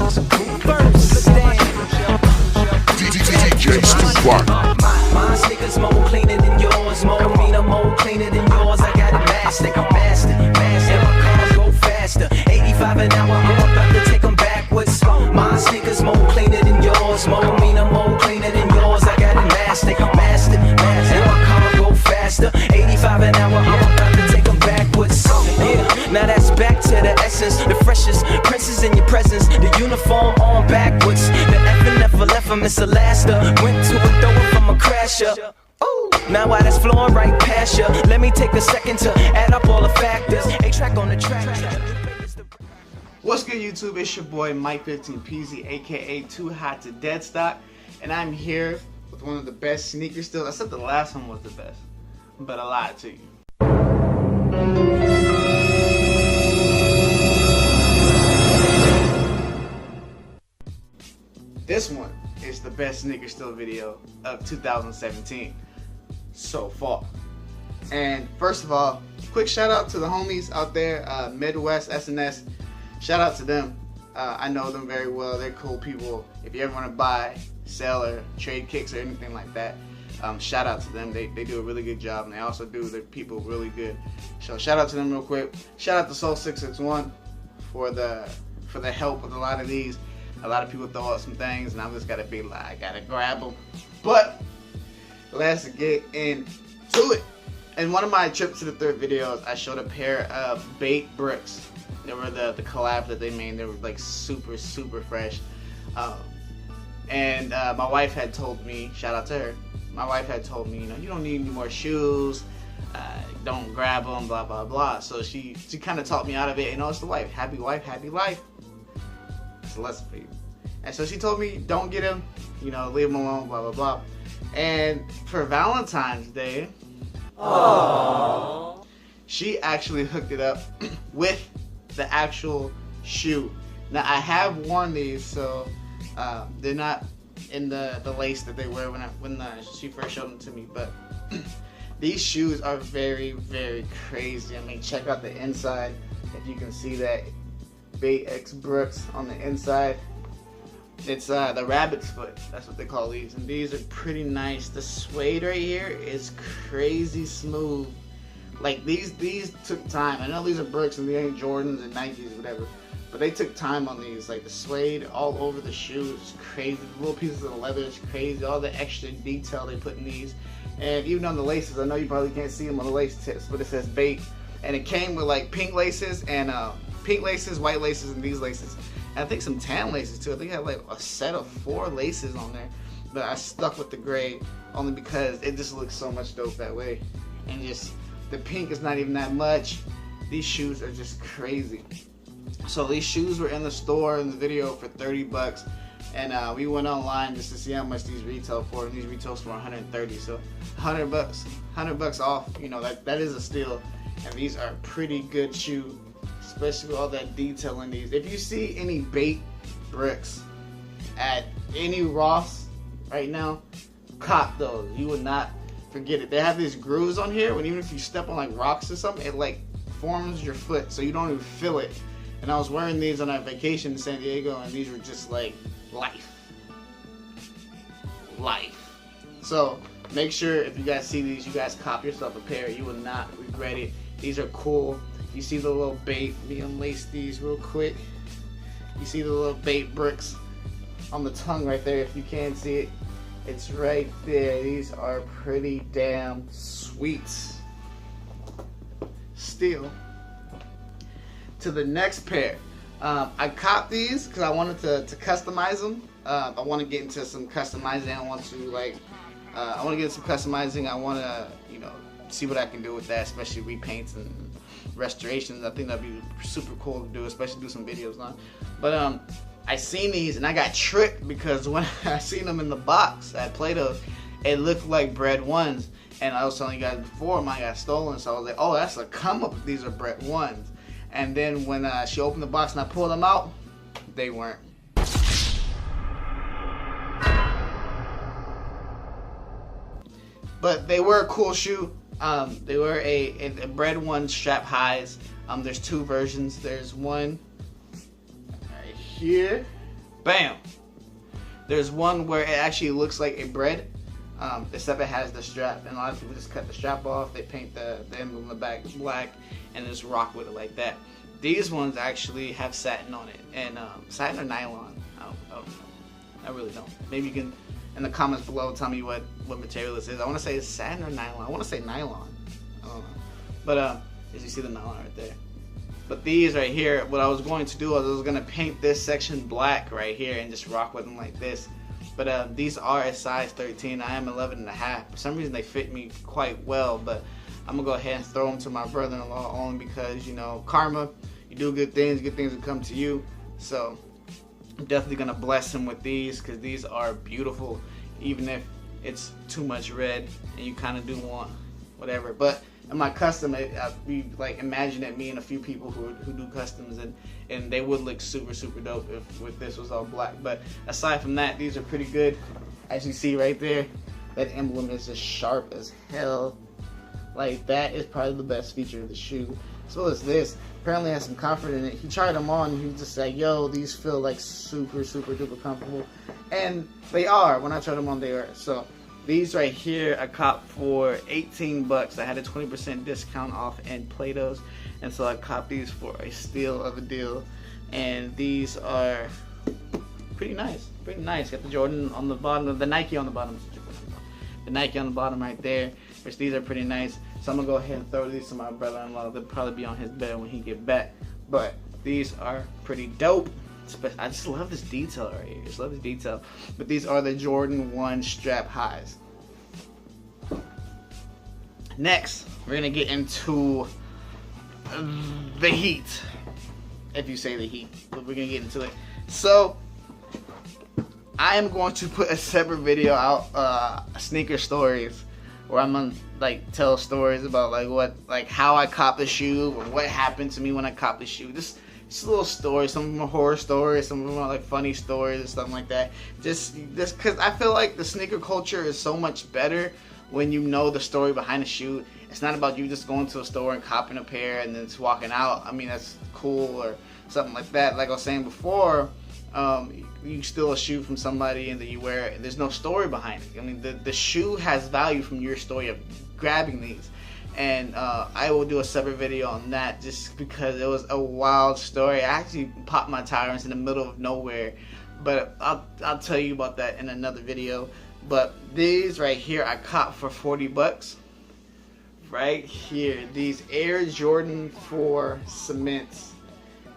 So who first? My sneakers more cleaner than yours, more meaner, more cleaner than yours. I got it mastered, and my cars go faster. 85 an hour, I'm about to take them backwards. My sneakers more cleaner than yours, more meaner, more cleaner than yours. I got it mastered, and my cars go faster. 85 an hour, I'm about to take them backwards. Yeah, now that's back to the essence, the freshest princess in your presence. The uniform on backwards, the effing never left from Miss Alaska. Went to a thrower from a crasher. Ooh, now why that's flowing right past you. Let me take a second to add up all the factors. A track on the track. What's good, YouTube? It's your boy Mike 15PZ, aka Too Hot to Dead Stock, and I'm here with one of the best sneakers still. I said the last one was the best, but I lied to you. This one is the best sneaker still video of 2017 so far. And first of all, quick shout out to the homies out there, Midwest SNS. Shout out to them. I know them very well. They're cool people. If you ever want to buy, sell, or trade kicks or anything like that, shout out to them. They do a really good job, and they also do their people really good. So shout out to them real quick. Shout out to Soul 661 for the help with a lot of these. A lot of people throw out some things, and I'm just gotta be like, I gotta grab them. But let's get into it. In one of my trips to the third videos, I showed a pair of bait bricks. They were the collab that they made. They were like super fresh. And my wife had told me, shout out to her. My wife had told me, you know, you don't need any more shoes. Don't grab them, blah blah blah. So she kind of talked me out of it. You know, it's the wife, happy life. Less for you. And so she told me, don't get him, you know, leave him alone, blah blah blah. And for Valentine's Day, aww, she actually hooked it up with the actual shoe. Now I have worn these, so they're not in the lace that they wear when she first showed them to me, but these shoes are very crazy. I mean, check out the inside. If you can see that Bait X Brooks on the inside. It's the rabbit's foot, that's what they call these, and these are pretty nice. The suede right here is crazy smooth. Like these took time. I know these are Brooks and they ain't Jordans and Nikes, whatever, but they took time on these. Like the suede all over the shoes is crazy. The little pieces of leather is crazy. All the extra detail they put in these, and even on the laces. I know you probably can't see them on the lace tips, but it says Bait, and it came with like pink laces and pink laces, white laces, and these laces. And I think some tan laces too. I think I had like a set of 4 laces on there. But I stuck with the gray only because it just looks so much dope that way. And just the pink is not even that much. These shoes are just crazy. So these shoes were in the store in the video for 30 bucks. And we went online just to see how much these retail for, and these retails for 130. So 100 bucks off. You know, that is a steal. And these are pretty good shoes, especially with all that detail in these. If you see any bait bricks at any Ross right now, cop those. You would not forget it. They have these grooves on here, when even if you step on like rocks or something, it like forms your foot, so you don't even feel it. And I was wearing these on our vacation in San Diego, and these were just like life. So make sure if you guys see these, you guys cop yourself a pair. You will not regret it. These are cool. You see the little bait. Let me unlace these real quick. You see the little bait bricks on the tongue right there. If you can't see it, it's right there. These are pretty damn sweet. Still, to the next pair. I copped these because I wanted to customize them. I want to get into some customizing. I want to get into some customizing. I want to, you know, see what I can do with that, especially repaints and restorations. I think that'd be super cool to do, especially do some videos on. But I seen these and I got tricked because when I seen them in the box at Play-Doh, it looked like Bread Ones. And I was telling you guys before, mine got stolen, so I was like, oh, that's a come up if these are Bread Ones. And then when she opened the box and I pulled them out, they weren't. But they were a cool shoe. They were a Bread One strap highs. There's 2 versions. There's one right here, Bam! There's one where it actually looks like a bread, except it has the strap, and a lot of people just cut the strap off, they paint the emblem on the back black, and just rock with it like that. These ones actually have satin on it, and satin or nylon, I don't know. I really don't. Maybe you can, in the comments below, tell me what material this is. I want to say it's satin or nylon. I want to say nylon. I don't know. But as you see the nylon right there. But these right here, what I was going to do was I was going to paint this section black right here and just rock with them like this. But these are a size 13. I am 11.5. For some reason they fit me quite well, but I'm going to go ahead and throw them to my brother-in-law only because, you know, karma, you do good things will come to you. So I'm definitely going to bless him with these because these are beautiful, even if it's too much red and you kind of do want whatever. But in my custom, we like imagine it, me and a few people who do customs, and they would look super dope if this was all black. But aside from that, these are pretty good. As you see right there, that emblem is just sharp as hell. Like, that is probably the best feature of the shoe. As well as this, apparently has some comfort in it. He tried them on and he was just like, yo, these feel like super duper comfortable. And they are. When I tried them on, they are. So these right here I copped for 18 bucks. I had a 20% discount off in Plato's, and so I copped these for a steal of a deal. And these are pretty nice. Got the Jordan on the bottom, the Nike on the bottom. The Nike on the bottom right there, which these are pretty nice. So I'm gonna go ahead and throw these to my brother-in-law. They'll probably be on his bed when he get back. But these are pretty dope. I just love this detail right here. Just love this detail. But these are the Jordan 1 strap highs. Next, we're gonna get into the heat. If you say the heat, but we're gonna get into it. So I am going to put a separate video out, sneaker stories, where I'm gonna like tell stories about like how I copped the shoe or what happened to me when I copped the shoe. Just little stories. Some of them are horror stories, some of them are like funny stories and stuff like that. Just because I feel like the sneaker culture is so much better when you know the story behind the shoe. It's not about you just going to a store and copping a pair and then just walking out. I mean, that's cool or something like that. Like I was saying before, you steal a shoe from somebody and then you wear it. There's no story behind it. I mean, the shoe has value from your story of grabbing these. And I will do a separate video on that just because it was a wild story. I actually popped my tires in the middle of nowhere, but I'll tell you about that in another video. But these right here I copped for 40 bucks. Right here, these Air Jordan 4 cements,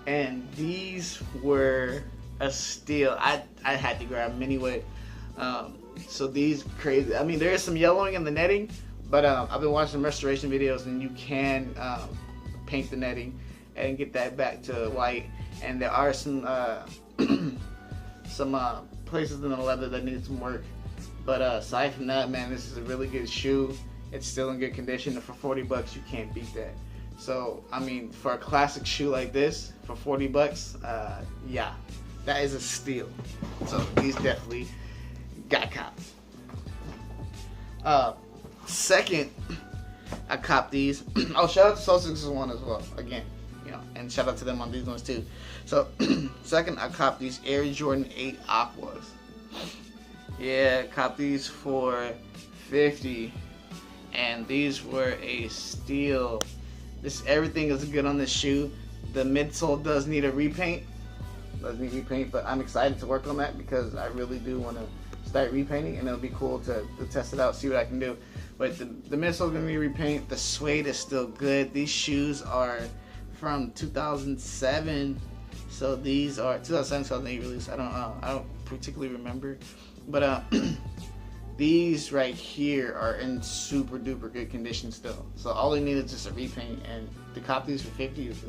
and these were a steal. I had to grab them anyway. So these crazy. I mean, there is some yellowing in the netting. But I've been watching restoration videos, and you can paint the netting and get that back to white. And there are some places in the leather that need some work. But aside from that, man, this is a really good shoe. It's still in good condition, and for 40 bucks, you can't beat that. So, I mean, for a classic shoe like this, for 40 bucks, yeah, that is a steal. So these definitely got copped. Second, I copped these. Oh, shout out to Soul 661 as well. Again, you know, and shout out to them on these ones too. So, second, I copped these Air Jordan 8 Aquas. Yeah, copped these for $50, and these were a steal. Everything is good on this shoe. The midsole does need a repaint. But I'm excited to work on that because I really do want to start repainting, and it'll be cool to test it out, see what I can do. But the midsole is going to be repaint. The suede is still good. These shoes are from 2007, so these are 2007, 2008 release. I don't particularly remember, but these right here are in super duper good condition still. So all they need is just a repaint, and to cop these for 50 is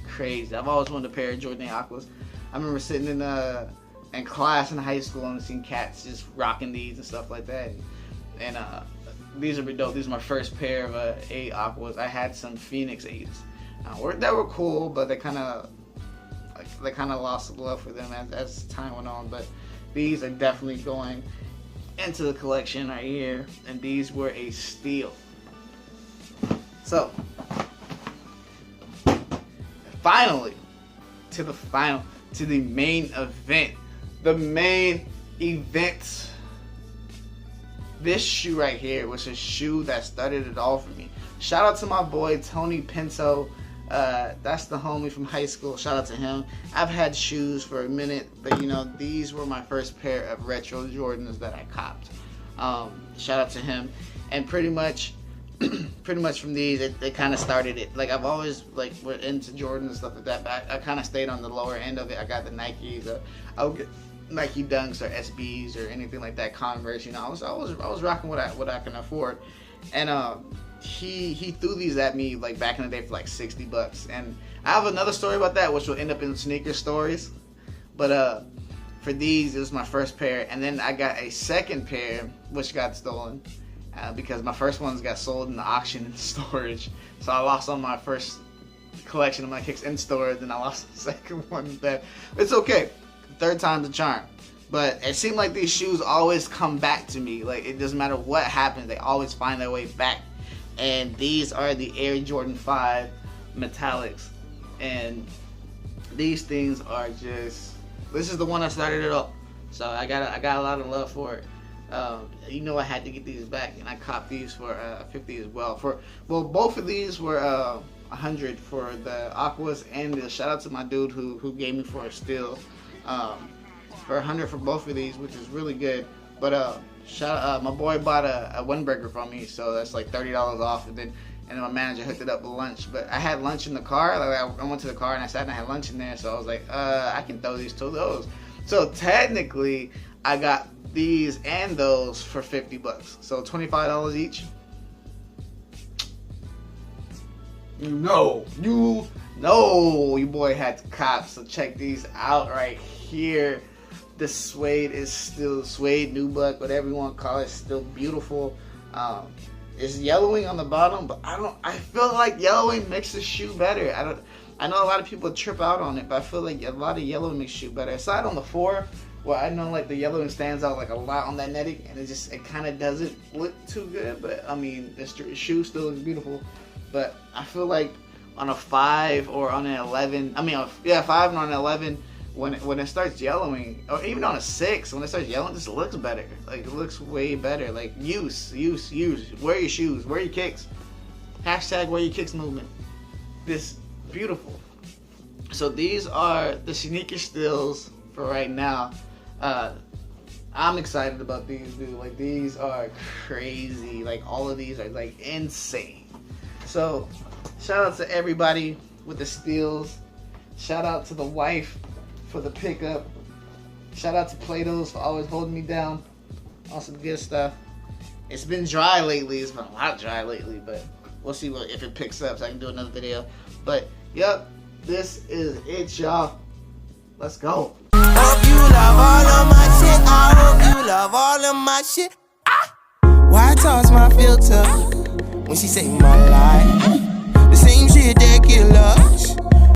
crazy. I've always wanted a pair of Jordan 8 Aquas. I remember sitting in class in high school and seeing cats just rocking these and stuff like that. And these are dope. These are my first pair of 8 Aquas. I had some Phoenix 8s that were cool, but they kind of lost the love for them as time went on. But these are definitely going into the collection right here, and these were a steal. So finally, to the main event, the main event. This shoe right here was a shoe that started it all for me. Shout out to my boy Tony Pinto. That's the homie from high school. Shout out to him. I've had shoes for a minute, but you know, these were my first pair of retro Jordans that I copped. Shout out to him. And pretty much from these, it kind of started it. Like, I've always like went into Jordan and stuff like that, but I kind of stayed on the lower end of it. I got the Nikes. I would get Nike Dunks or SBs or anything like that. Converse. You know, I was rocking what I can afford. And he threw these at me like back in the day for like $60. And I have another story about that, which will end up in sneaker stories. But for these, it was my first pair, and then I got a second pair, which got stolen. Because my first ones got sold in the auction in storage. So I lost on my first collection of my kicks in storage, and I lost the second one there. It's okay. Third time's a charm. But it seemed like these shoes always come back to me. Like, it doesn't matter what happens, they always find their way back. And these are the Air Jordan 5 Metallics. And these things are just... This is the one that started it all. So I got a lot of love for it. You know, I had to get these back, and I copped these for 50 as well. Both of these were 100 for the Aquas, and the shout out to my dude who gave me for a steal for 100 for both of these, which is really good. But my boy bought a Windbreaker from me, so that's like $30 off, and then my manager hooked it up with lunch. But I had lunch in the car. Like, I went to the car and I sat and I had lunch in there, so I was like, I can throw these to those. So technically, I got these and those for $50. So $25 each. You know your boy had to cop. So check these out right here. The suede is still suede, nubuck, whatever you want to call it, still beautiful. It's yellowing on the bottom, but I feel like yellowing makes the shoe better. I know a lot of people trip out on it, but I feel like a lot of yellow makes shoe better. Aside on the 4, well, I know like the yellowing stands out like a lot on that netting, and it kind of doesn't look too good. But I mean, the shoe still looks beautiful. But I feel like on a 5 or on an 11, 5 and on an 11, when it starts yellowing, or even on a 6, when it starts yellowing, it just looks better. Like, it looks way better. Like, use. Wear your shoes. Wear your kicks. Hashtag wear your kicks movement. This beautiful. So these are the sneaker stills for right now. I'm excited about these, dude. Like, these are crazy. Like, all of these are like insane. So shout out to everybody with the steals. Shout out to the wife for the pickup. Shout out to Plato's for always holding me down on some good stuff. It's been dry lately. It's been a lot dry lately, but we'll see if it picks up so I can do another video. But yep, this is it, y'all. Let's go. Hope you love all of my shit. I hope you love all of my shit. Why toss my filter when she saved my life? The same shit that kills us.